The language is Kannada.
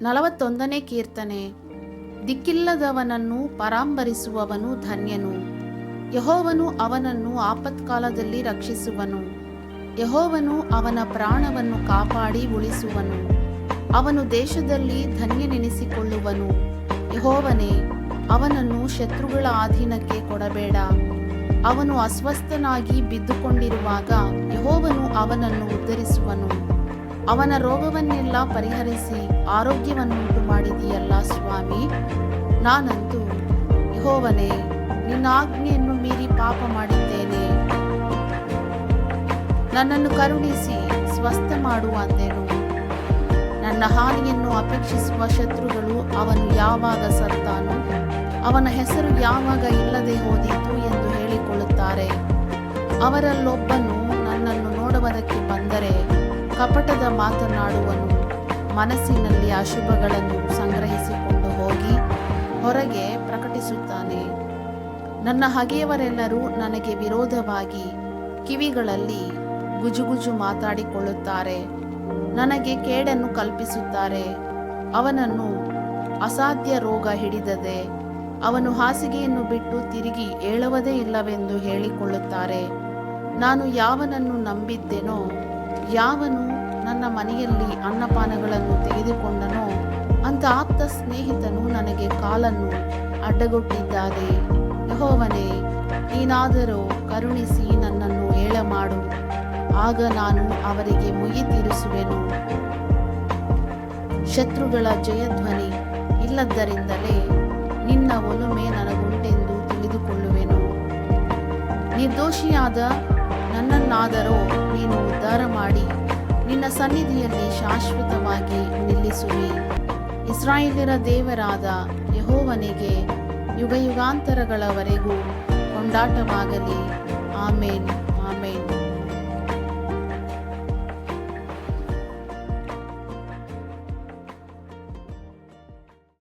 41ನೇ ಕೀರ್ತನೆ. ದಿಕ್ಕಿಲ್ಲದವನನ್ನು ಪರಾಂಬರಿಸುವವನು ಧನ್ಯನು. ಯೆಹೋವನು ಅವನನ್ನು ಆಪತ್ಕಾಲದಲ್ಲಿ ರಕ್ಷಿಸುವನು. ಯೆಹೋವನು ಅವನ ಪ್ರಾಣವನ್ನು ಕಾಪಾಡಿ ಉಳಿಸುವನು. ಅವನು ದೇಶದಲ್ಲಿ ಧನ್ಯನೆನಿಸಿಕೊಳ್ಳುವನು. ಯೆಹೋವನೇ, ಅವನನ್ನು ಶತ್ರುಗಳ ಅಧೀನಕ್ಕೆ ಕೊಡಬೇಡ. ಅವನು ಅಸ್ವಸ್ಥನಾಗಿ ಬಿದ್ದುಕೊಂಡಿರುವಾಗ ಯೆಹೋವನು ಅವನನ್ನು ಉದ್ಧರಿಸುವನು. ಅವನ ರೋಗವನ್ನೆಲ್ಲ ಪರಿಹರಿಸಿ ಆರೋಗ್ಯವನ್ನುಂಟು ಮಾಡಿದೆಯಲ್ಲ ಸ್ವಾಮಿ. ನಾನಂತೂ ಯೆಹೋವನೇ, ನಿನ್ನ ಆಜ್ಞೆಯನ್ನು ಮೀರಿ ಪಾಪ ಮಾಡಿದ್ದೇನೆ. ನನ್ನನ್ನು ಕರುಣಿಸಿ ಸ್ವಸ್ಥ ಮಾಡು ಅಂದೆನು. ನನ್ನ ಹಾನಿಯನ್ನು ಅಪೇಕ್ಷಿಸುವ ಶತ್ರುಗಳು ಅವನು ಯಾವಾಗ ಸತ್ತಾನು, ಅವನ ಹೆಸರು ಯಾವಾಗ ಇಲ್ಲದೆ ಹೋದೀತು ಎಂದು ಹೇಳಿಕೊಳ್ಳುತ್ತಾರೆ. ಅವರಲ್ಲೊಬ್ಬನು ನನ್ನನ್ನು ನೋಡುವುದಕ್ಕೆ ಬಂದರೆ ಕಪಟದ ಮಾತನಾಡುವನು. ಮನಸ್ಸಿನಲ್ಲಿ ಅಶುಭಗಳನ್ನು ಸಂಗ್ರಹಿಸಿಕೊಂಡು ಹೋಗಿ ಹೊರಗೆ ಪ್ರಕಟಿಸುತ್ತಾನೆ. ನನ್ನ ಹಗೆಯವರೆಲ್ಲರೂ ನನಗೆ ವಿರೋಧವಾಗಿ ಕಿವಿಗಳಲ್ಲಿ ಗುಜುಗುಜು ಮಾತಾಡಿಕೊಳ್ಳುತ್ತಾರೆ. ನನಗೆ ಕೇಡನ್ನು ಕಲ್ಪಿಸುತ್ತಾರೆ. ಅವನನ್ನು ಅಸಾಧ್ಯ ರೋಗ ಹಿಡಿದದೆ. ಅವನು ಹಾಸಿಗೆಯನ್ನು ಬಿಟ್ಟು ತಿರುಗಿ ಏಳುವುದೇ ಇಲ್ಲವೆಂದು ಹೇಳಿಕೊಳ್ಳುತ್ತಾರೆ. ನಾನು ಯಾವನನ್ನು ನಂಬಿದ್ದೆನೋ, ಯಾವನು ನನ್ನ ಮನೆಯಲ್ಲಿ ಅನ್ನಪಾನಗಳನ್ನು ತೆಗೆದುಕೊಂಡನೋ ಅಂತ ಆಪ್ತ ಸ್ನೇಹಿತನು ನನಗೆ ಕಾಲನ್ನು ಅಡ್ಡಗೊಟ್ಟಿದ್ದಾನೆ. ಯೆಹೋವನೇ, ನೀನಾದರೂ ಕರುಣಿಸಿ ನನ್ನನ್ನು ಏಳಮಾಡು. ಆಗ ನಾನು ಅವರಿಗೆ ಮುಗಿ ತೀರಿಸುವೆನು. ಶತ್ರುಗಳ ಜಯಧ್ವನಿ ಇಲ್ಲದ್ದರಿಂದಲೇ ನಿನ್ನ ಒಲುಮೆ ನನಗುಂಟೆಂದು ತಿಳಿದುಕೊಳ್ಳುವೆನು. ನಿರ್ದೋಷಿಯಾದ ನನ್ನನ್ನಾದರೋ ನೀನು ಉದ್ಧಾರ ಮಾಡಿ ನಿನ್ನ ಸನ್ನಿಧಿಯಲ್ಲಿ ಶಾಶ್ವತವಾಗಿ ನಿಲ್ಲಿಸುವಿ. ಇಸ್ರಾಯೇಲ್ಯರ ದೇವರಾದ ಯೆಹೋವನಿಗೆ ಯುಗಯುಗಾಂತರಗಳವರೆಗೂ ಕೊಂಡಾಟವಾಗಲಿ. ಆಮೇನ್, ಆಮೇನ್.